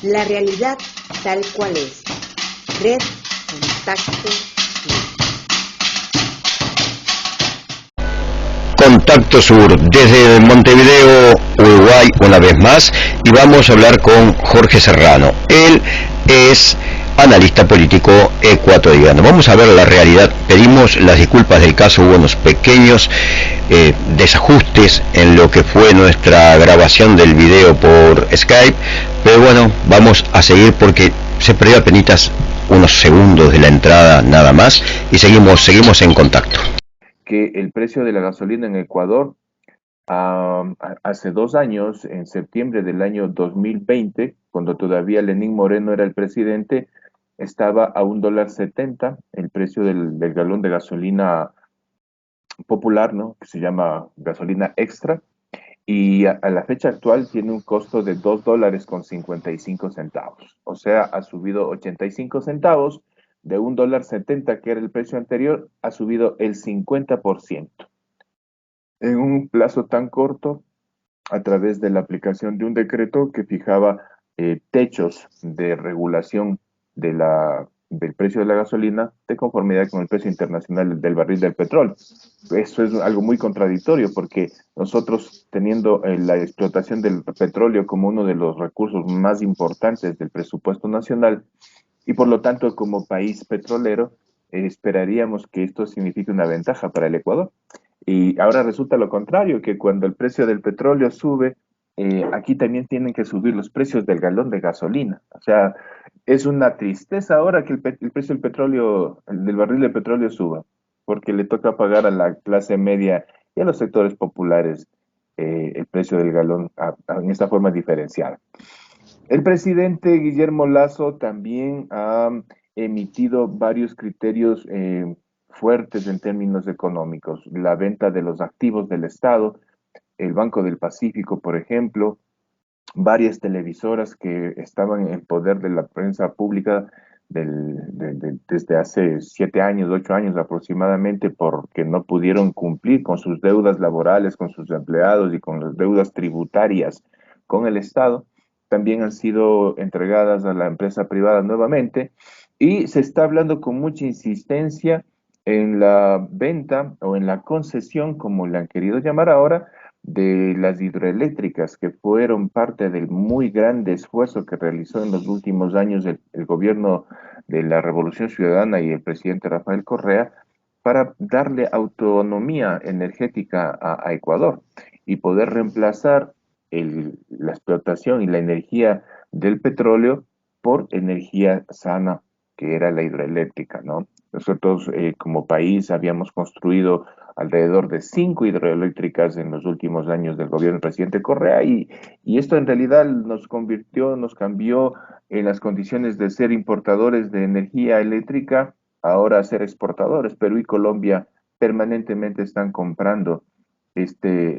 La realidad tal cual es. Red Contacto Sur. Contacto Sur, desde Montevideo, Uruguay, una vez más, y vamos a hablar con Jorge Serrano. Él es analista político ecuatoriano. Vamos a ver la realidad. Pedimos las disculpas del caso, hubo unos pequeños desajustes en lo que fue nuestra grabación del video por Skype, pero bueno, vamos a seguir porque se perdió apenas unos segundos de la entrada nada más, y seguimos en contacto. Que el precio de la gasolina en Ecuador hace 2 años, en septiembre del año 2020, cuando todavía Lenín Moreno era el presidente, estaba a $1.70 el precio del galón de gasolina popular, ¿no? Que se llama gasolina extra, y a la fecha actual tiene un costo de $2.55. O sea, ha subido 85 centavos. De $1.70, que era el precio anterior, ha subido el 50%. En un plazo tan corto, a través de la aplicación de un decreto que fijaba techos de regulación del precio de la gasolina de conformidad con el precio internacional del barril del petróleo. Eso es algo muy contradictorio porque nosotros, teniendo la explotación del petróleo como uno de los recursos más importantes del presupuesto nacional, y por lo tanto como país petrolero, esperaríamos que esto signifique una ventaja para el Ecuador. Y ahora resulta lo contrario, que cuando el precio del petróleo sube, aquí también tienen que subir los precios del galón de gasolina. O sea, es una tristeza ahora que el precio del petróleo, del barril de petróleo suba, porque le toca pagar a la clase media y a los sectores populares el precio del galón en esta forma diferenciada. El presidente Guillermo Lasso también ha emitido varios criterios fuertes en términos económicos. La venta de los activos del Estado, el Banco del Pacífico, por ejemplo, varias televisoras que estaban en poder de la prensa pública desde hace 7 años, 8 años aproximadamente, porque no pudieron cumplir con sus deudas laborales, con sus empleados y con las deudas tributarias con el Estado, también han sido entregadas a la empresa privada nuevamente, y se está hablando con mucha insistencia en la venta o en la concesión, como le han querido llamar ahora, de las hidroeléctricas, que fueron parte del muy grande esfuerzo que realizó en los últimos años el gobierno de la Revolución Ciudadana y el presidente Rafael Correa, para darle autonomía energética a Ecuador y poder reemplazar la explotación y la energía del petróleo por energía sana, que era la hidroeléctrica, ¿no? Nosotros como país habíamos construido alrededor de 5 hidroeléctricas en los últimos años del gobierno del presidente Correa, y esto en realidad nos cambió en las condiciones de ser importadores de energía eléctrica, ahora a ser exportadores. Perú y Colombia permanentemente están comprando este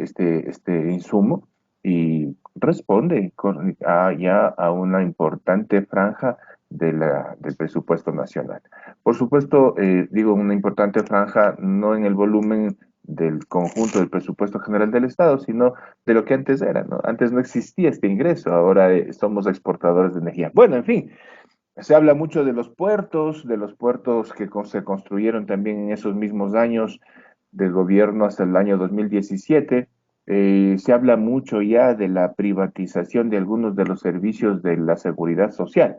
insumo, y responde ya a una importante franja del presupuesto nacional. Por supuesto, digo una importante franja no en el volumen del conjunto del presupuesto general del Estado, sino de lo que antes era, ¿no? Antes no existía este ingreso, ahora somos exportadores de energía. Bueno, en fin, se habla mucho de los puertos que se construyeron también en esos mismos años del gobierno hasta el año 2017. Se habla mucho ya de la privatización de algunos de los servicios de la seguridad social.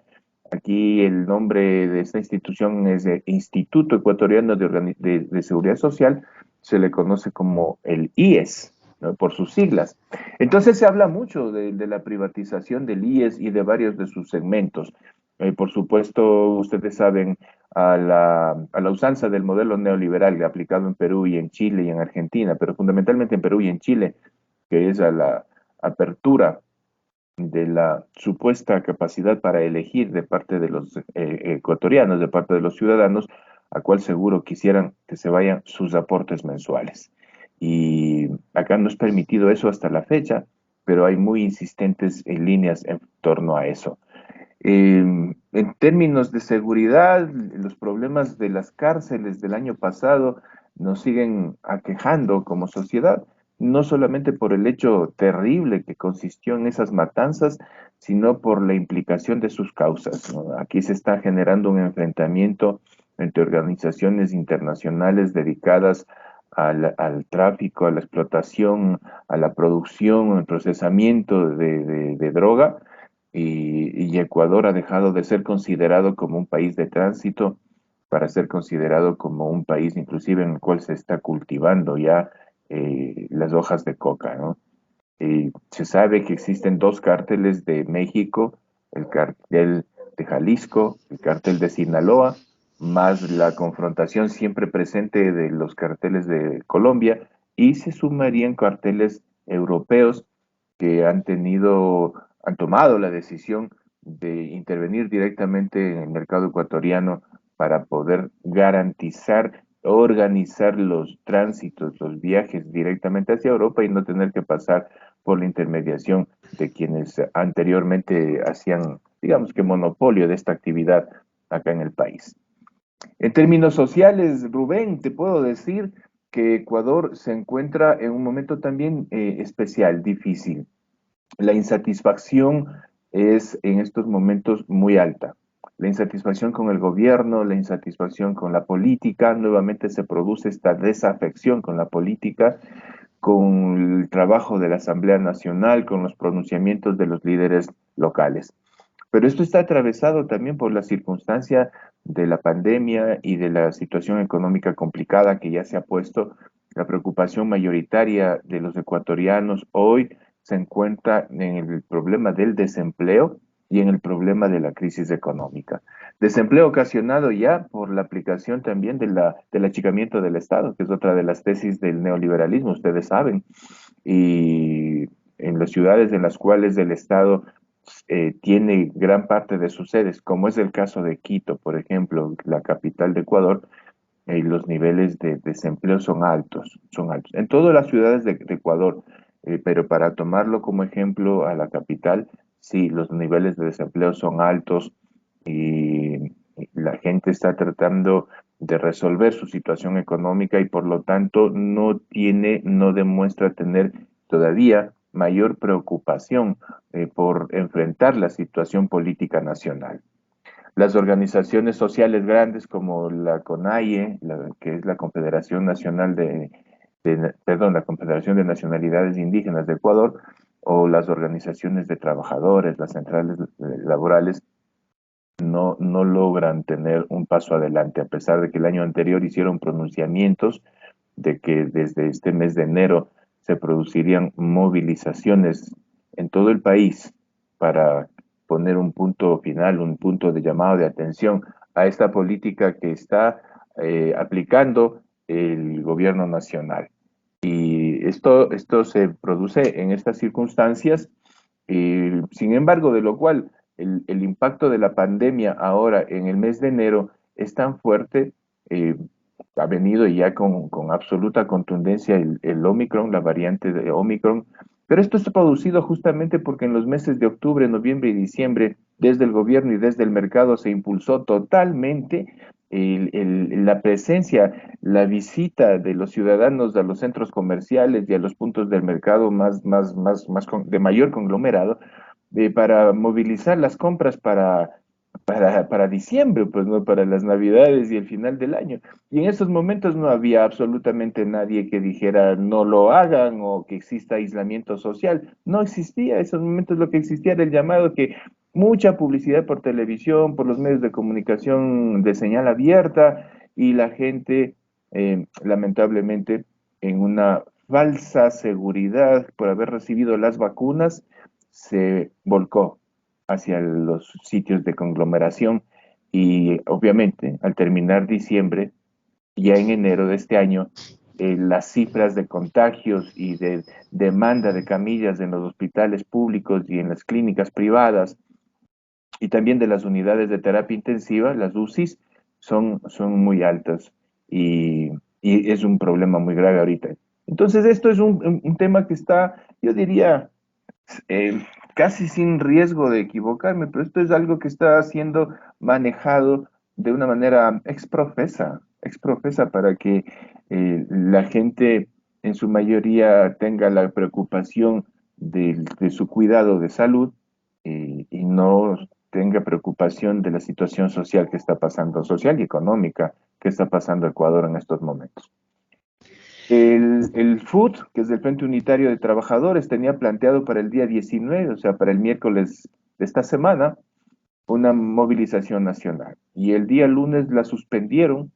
Aquí el nombre de esta institución es de Instituto Ecuatoriano de Seguridad Social, se le conoce como el IES, ¿no? Por sus siglas. Entonces se habla mucho de la privatización del IES y de varios de sus segmentos. Por supuesto, ustedes saben, a la usanza del modelo neoliberal aplicado en Perú y en Chile y en Argentina, pero fundamentalmente en Perú y en Chile, que es a la apertura de la supuesta capacidad para elegir de parte de los ecuatorianos, de parte de los ciudadanos, a cual seguro quisieran que se vayan sus aportes mensuales. Y acá no es permitido eso hasta la fecha, pero hay muy insistentes en líneas en torno a eso. En términos de seguridad, los problemas de las cárceles del año pasado nos siguen aquejando como sociedad. no solamente por el hecho terrible que consistió en esas matanzas, sino por la implicación de sus causas, ¿no? Aquí se está generando un enfrentamiento entre organizaciones internacionales dedicadas al tráfico, a la explotación, a la producción, al procesamiento de droga, y Ecuador ha dejado de ser considerado como un país de tránsito para ser considerado como un país inclusive en el cual se está cultivando ya las hojas de coca, ¿no? Se sabe que existen dos cárteles de México, el cártel de Jalisco, el cártel de Sinaloa, más la confrontación siempre presente de los carteles de Colombia, y se sumarían carteles europeos que han tomado la decisión de intervenir directamente en el mercado ecuatoriano para poder garantizar, organizar los tránsitos, los viajes directamente hacia Europa y no tener que pasar por la intermediación de quienes anteriormente hacían, digamos que monopolio de esta actividad acá en el país. En términos sociales, Rubén, te puedo decir que Ecuador se encuentra en un momento también especial, difícil. La insatisfacción es en estos momentos muy alta. La insatisfacción con el gobierno, la insatisfacción con la política, nuevamente se produce esta desafección con la política, con el trabajo de la Asamblea Nacional, con los pronunciamientos de los líderes locales. Pero esto está atravesado también por la circunstancia de la pandemia y de la situación económica complicada que ya se ha puesto. La preocupación mayoritaria de los ecuatorianos hoy se encuentra en el problema del desempleo y en el problema de la crisis económica. Desempleo ocasionado ya por la aplicación también del achicamiento del Estado, que es otra de las tesis del neoliberalismo, ustedes saben, y en las ciudades en las cuales el Estado tiene gran parte de sus sedes, como es el caso de Quito, por ejemplo, la capital de Ecuador, los niveles de desempleo son altos, son altos. En todas las ciudades de Ecuador, pero para tomarlo como ejemplo a la capital, sí, los niveles de desempleo son altos y la gente está tratando de resolver su situación económica y por lo tanto no demuestra tener todavía mayor preocupación por enfrentar la situación política nacional. Las organizaciones sociales grandes como la CONAIE, que es la Confederación Nacional perdón, la Confederación de Nacionalidades Indígenas de Ecuador, o las organizaciones de trabajadores, las centrales laborales, no logran tener un paso adelante, a pesar de que el año anterior hicieron pronunciamientos de que desde este mes de enero se producirían movilizaciones en todo el país para poner un punto final, un punto de llamado de atención a esta política que está aplicando el gobierno nacional. Y esto se produce en estas circunstancias, sin embargo, de lo cual el impacto de la pandemia ahora en el mes de enero es tan fuerte, eh, ha venido ya con absoluta contundencia el Omicron, la variante de Omicron, pero esto está producido justamente porque en los meses de octubre, noviembre y diciembre, desde el gobierno y desde el mercado se impulsó totalmente la presencia, la visita de los ciudadanos a los centros comerciales y a los puntos del mercado de mayor conglomerado, para movilizar las compras para diciembre, pues no para las navidades y el final del año. Y en esos momentos no había absolutamente nadie que dijera no lo hagan o que exista aislamiento social. No existía. En esos momentos lo que existía era el llamado que mucha publicidad por televisión, por los medios de comunicación de señal abierta y la gente, lamentablemente, en una falsa seguridad por haber recibido las vacunas, se volcó hacia los sitios de conglomeración y obviamente al terminar diciembre, ya en enero de este año, las cifras de contagios y de demanda de camillas en los hospitales públicos y en las clínicas privadas y también de las unidades de terapia intensiva, las UCIs, son muy altas y es un problema muy grave ahorita. Entonces esto es un tema que está, yo diría, eh, casi sin riesgo de equivocarme, pero esto es algo que está siendo manejado de una manera exprofesa para que la gente en su mayoría tenga la preocupación de su cuidado de salud y no tenga preocupación de la situación social que está pasando, social y económica que está pasando Ecuador en estos momentos. El FUT, que es el Frente Unitario de Trabajadores, tenía planteado para el día 19, o sea, para el miércoles de esta semana, una movilización nacional. Y el día lunes la suspendieron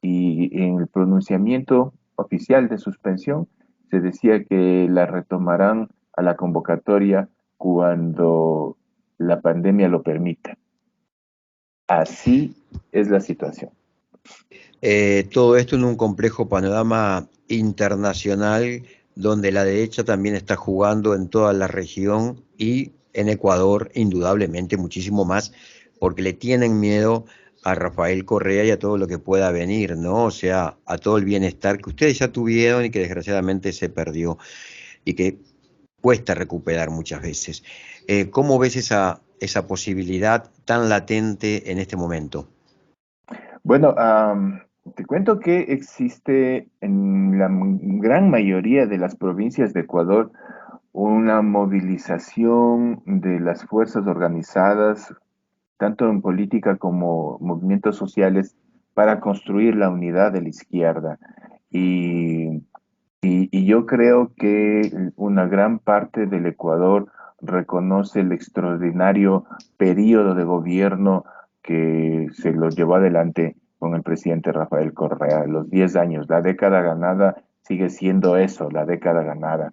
y en el pronunciamiento oficial de suspensión se decía que la retomarán a la convocatoria cuando la pandemia lo permita. Así es la situación. Todo esto en un complejo panorama internacional donde la derecha también está jugando en toda la región y en Ecuador indudablemente muchísimo más porque le tienen miedo a Rafael Correa y a todo lo que pueda venir, ¿no? O sea, a todo el bienestar que ustedes ya tuvieron y que desgraciadamente se perdió y que cuesta recuperar muchas veces. ¿Cómo ves esa posibilidad tan latente en este momento? Bueno, te cuento que existe en la gran mayoría de las provincias de Ecuador una movilización de las fuerzas organizadas, tanto en política como movimientos sociales, para construir la unidad de la izquierda. Y, y yo creo que una gran parte del Ecuador reconoce el extraordinario periodo de gobierno que se lo llevó adelante con el presidente Rafael Correa, los 10 años, la década ganada sigue siendo eso, la década ganada.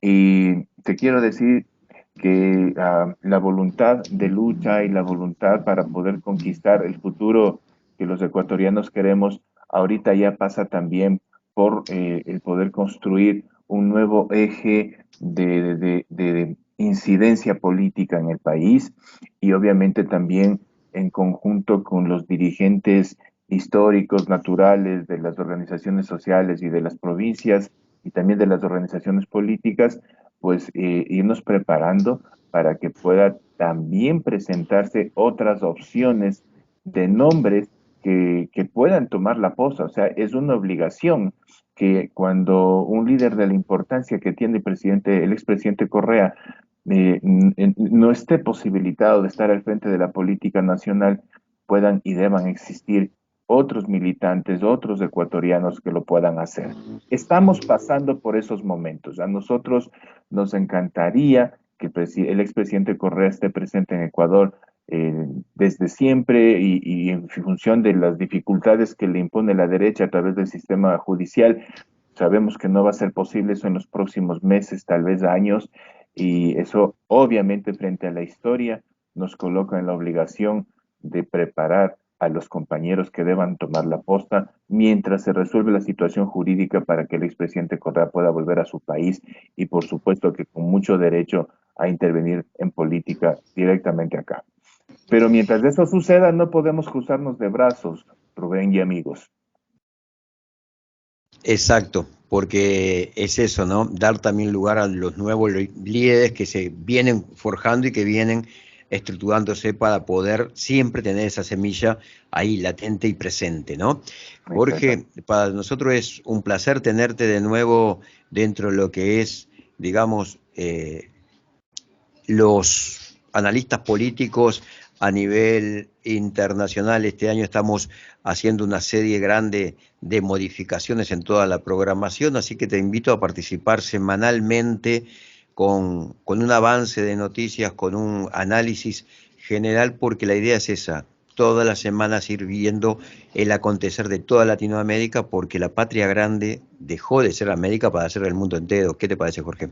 Y te quiero decir que la voluntad de lucha y la voluntad para poder conquistar el futuro que los ecuatorianos queremos, ahorita ya pasa también por el poder construir un nuevo eje de incidencia política en el país y obviamente también en conjunto con los dirigentes históricos, naturales de las organizaciones sociales y de las provincias y también de las organizaciones políticas, pues irnos preparando para que pueda también presentarse otras opciones de nombres que puedan tomar la posta. O sea, es una obligación que cuando un líder de la importancia que tiene el expresidente Correa no esté posibilitado de estar al frente de la política nacional, puedan y deban existir otros militantes, otros ecuatorianos que lo puedan hacer. Estamos pasando por esos momentos. A nosotros nos encantaría que el expresidente Correa esté presente en Ecuador desde siempre y en función de las dificultades que le impone la derecha a través del sistema judicial. Sabemos que no va a ser posible eso en los próximos meses, tal vez años, y eso obviamente frente a la historia nos coloca en la obligación de preparar a los compañeros que deban tomar la posta mientras se resuelve la situación jurídica para que el expresidente Correa pueda volver a su país y por supuesto que con mucho derecho a intervenir en política directamente acá. Pero mientras eso suceda no podemos cruzarnos de brazos, Rubén y amigos. Exacto, porque es eso, ¿no? Dar también lugar a los nuevos líderes que se vienen forjando y que vienen estructurándose para poder siempre tener esa semilla ahí latente y presente, ¿no? Exacto. Jorge, para nosotros es un placer tenerte de nuevo dentro de lo que es, digamos, los analistas políticos a nivel internacional. Este año estamos haciendo una serie grande de modificaciones en toda la programación, así que te invito a participar semanalmente con un avance de noticias, con un análisis general, porque la idea es esa, todas las semanas ir viendo el acontecer de toda Latinoamérica, porque la patria grande dejó de ser América para ser el mundo entero. ¿Qué te parece, Jorge?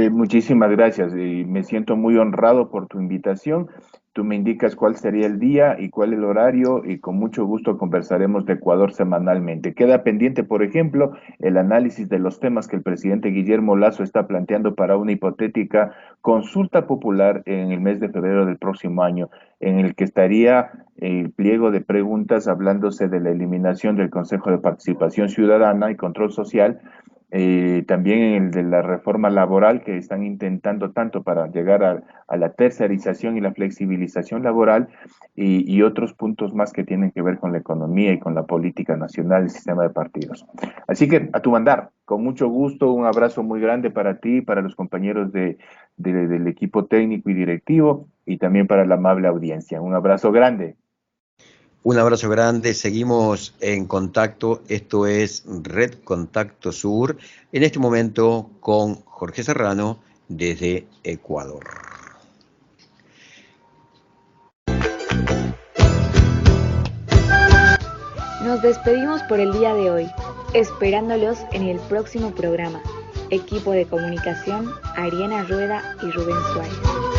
Muchísimas gracias y me siento muy honrado por tu invitación. Tú me indicas cuál sería el día y cuál el horario y con mucho gusto conversaremos de Ecuador semanalmente. Queda pendiente, por ejemplo, el análisis de los temas que el presidente Guillermo Lasso está planteando para una hipotética consulta popular en el mes de febrero del próximo año, en el que estaría el pliego de preguntas hablándose de la eliminación del Consejo de Participación Ciudadana y Control Social también en el de la reforma laboral que están intentando tanto para llegar a la tercerización y la flexibilización laboral y otros puntos más que tienen que ver con la economía y con la política nacional, el sistema de partidos. Así que a tu mandar, con mucho gusto, un abrazo muy grande para ti, para los compañeros del equipo técnico y directivo y también para la amable audiencia. Un abrazo grande. Un abrazo grande, seguimos en contacto, esto es Red Contacto Sur, en este momento con Jorge Serrano desde Ecuador. Nos despedimos por el día de hoy, esperándolos en el próximo programa. Equipo de comunicación, Ariana Rueda y Rubén Suárez.